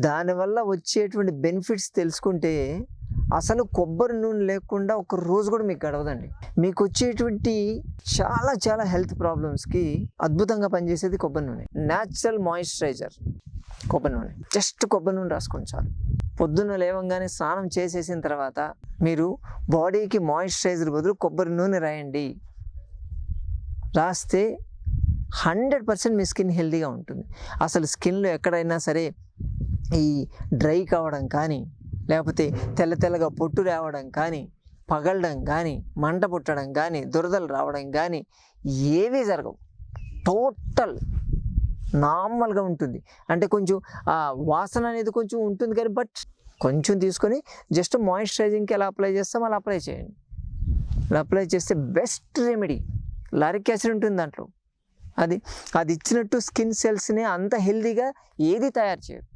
దానివల్ల వచ్చేటువంటి బెనిఫిట్స్ తెలుసుకుంటే అసలు కొబ్బరి నూనె లేకుండా ఒక రోజు కూడా మీకు గడవదండి. మీకు వచ్చేటువంటి చాలా చాలా హెల్త్ ప్రాబ్లమ్స్కి అద్భుతంగా పనిచేసేది కొబ్బరి నూనె. న్యాచురల్ మాయిశ్చరైజర్ కొబ్బరి నూనె. జస్ట్ కొబ్బరి నూనె రాసుకోండి చాలు. పొద్దున్న లేవంగానే స్నానం చేసేసిన తర్వాత మీరు బాడీకి మాయిశ్చరైజర్ బదులు కొబ్బరి నూనె రాయండి. రాస్తే 100% మీ స్కిన్ హెల్తీగా ఉంటుంది. అసలు స్కిన్లో ఎక్కడైనా సరే ఈ డ్రై కావడం కానీ, లేకపోతే తెల్లగా పొట్టు రావడం కానీ, పగలడం కానీ, మంట పుట్టడం కానీ, దురదలు రావడం కానీ ఏవీ జరగవు. టోటల్ నార్మల్గా ఉంటుంది. అంటే కొంచెం వాసన అనేది కొంచెం ఉంటుంది కానీ, బట్ కొంచెం తీసుకొని జస్ట్ మాయిశ్చరైజింగ్కి ఎలా అప్లై చేస్తామో అలా అప్లై చేయండి. అలా అప్లై చేస్తే బెస్ట్ రెమెడీ. లారిక్ యాసిడ్ ఉంటుంది దాంట్లో. అది ఇచ్చినట్టు స్కిన్ సెల్స్ని అంత హెల్తీగా ఏది తయారు చేయదు.